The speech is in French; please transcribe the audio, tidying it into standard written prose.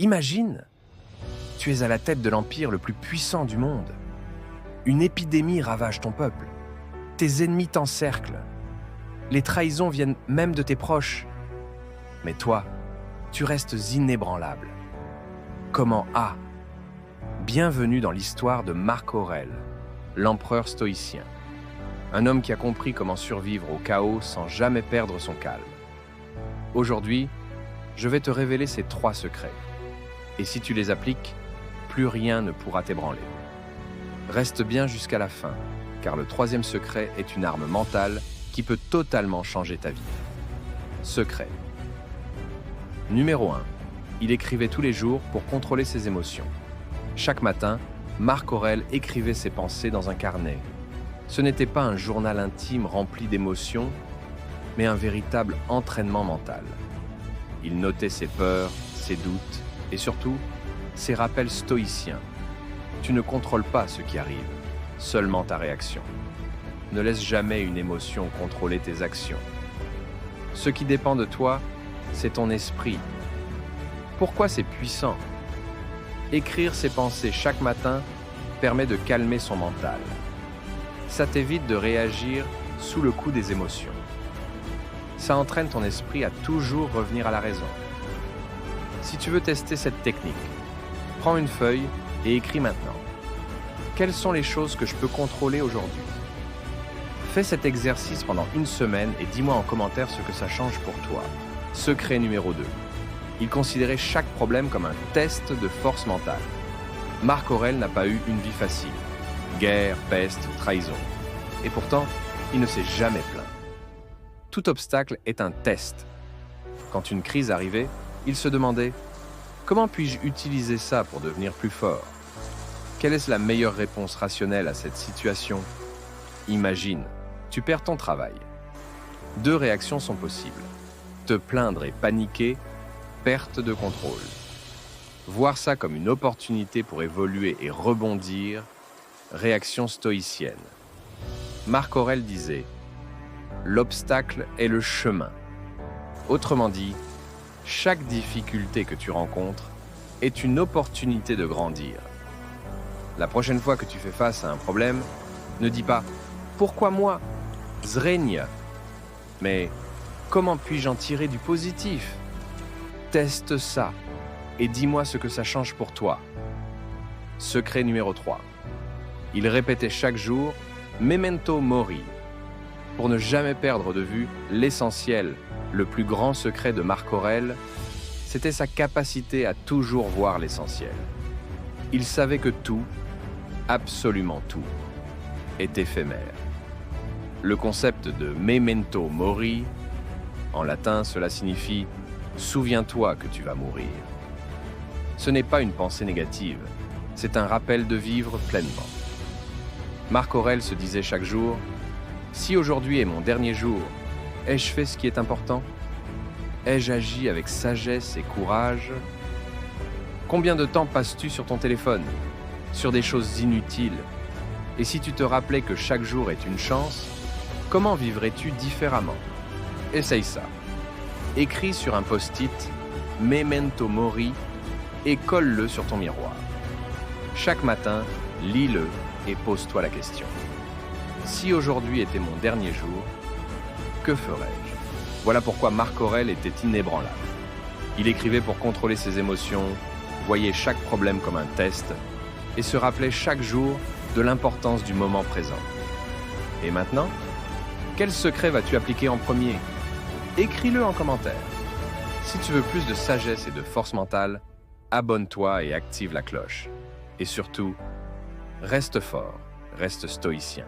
Imagine, tu es à la tête de l'empire le plus puissant du monde. Une épidémie ravage ton peuple. Tes ennemis t'encerclent. Les trahisons viennent même de tes proches. Mais toi, tu restes inébranlable. Comment A? Bienvenue dans l'histoire de Marc Aurèle, l'empereur stoïcien. Un homme qui a compris comment survivre au chaos sans jamais perdre son calme. Aujourd'hui, je vais te révéler ces 3 secrets. Et si tu les appliques, plus rien ne pourra t'ébranler. Reste bien jusqu'à la fin, car le 3e secret est une arme mentale qui peut totalement changer ta vie. Secret. Numéro 1. Il écrivait tous les jours pour contrôler ses émotions. Chaque matin, Marc Aurèle écrivait ses pensées dans un carnet. Ce n'était pas un journal intime rempli d'émotions, mais un véritable entraînement mental. Il notait ses peurs, ses doutes et surtout, ses rappels stoïciens. Tu ne contrôles pas ce qui arrive, seulement ta réaction. Ne laisse jamais une émotion contrôler tes actions. Ce qui dépend de toi, c'est ton esprit. Pourquoi c'est puissant? Écrire ses pensées chaque matin permet de calmer son mental. Ça t'évite de réagir sous le coup des émotions. Ça entraîne ton esprit à toujours revenir à la raison. Si tu veux tester cette technique, prends une feuille et écris maintenant. Quelles sont les choses que je peux contrôler aujourd'hui? Fais cet exercice pendant une semaine et dis-moi en commentaire ce que ça change pour toi. Secret numéro 2. Il considérait chaque problème comme un test de force mentale. Marc Aurèle n'a pas eu une vie facile. Guerre, peste, trahison. Et pourtant, il ne s'est jamais plaint. Tout obstacle est un test. Quand une crise arrivait, il se demandait « Comment puis-je utiliser ça pour devenir plus fort ?» Quelle est la meilleure réponse rationnelle à cette situation? Imagine, tu perds ton travail. 2 réactions sont possibles. Te plaindre et paniquer, perte de contrôle. Voir ça comme une opportunité pour évoluer et rebondir, réaction stoïcienne. Marc Aurèle disait « L'obstacle est le chemin ». Autrement dit, chaque difficulté que tu rencontres est une opportunité de grandir. La prochaine fois que tu fais face à un problème, ne dis pas « Pourquoi moi ?» Zrenia. Mais « Comment puis-je en tirer du positif ?» Teste ça et dis-moi ce que ça change pour toi. Secret numéro 3. Il répétait chaque jour « Memento mori » pour ne jamais perdre de vue l'essentiel. Le plus grand secret de Marc Aurèle, c'était sa capacité à toujours voir l'essentiel. Il savait que tout, absolument tout, est éphémère. Le concept de memento mori, en latin, cela signifie « souviens-toi que tu vas mourir ». Ce n'est pas une pensée négative, c'est un rappel de vivre pleinement. Marc Aurèle se disait chaque jour « Si aujourd'hui est mon dernier jour, ai-je fait ce qui est important? Ai-je agi avec sagesse et courage? Combien de temps passes-tu sur ton téléphone? Sur des choses inutiles? Et si tu te rappelais que chaque jour est une chance, comment vivrais-tu différemment? Essaye ça. Écris sur un post-it « Memento mori » et colle-le sur ton miroir. Chaque matin, lis-le et pose-toi la question. Si aujourd'hui était mon dernier jour, que ferais-je? Voilà pourquoi Marc Aurèle était inébranlable. Il écrivait pour contrôler ses émotions, voyait chaque problème comme un test et se rappelait chaque jour de l'importance du moment présent. Et maintenant, quel secret vas-tu appliquer en premier? Écris-le en commentaire. Si tu veux plus de sagesse et de force mentale, abonne-toi et active la cloche. Et surtout, reste fort, reste stoïcien.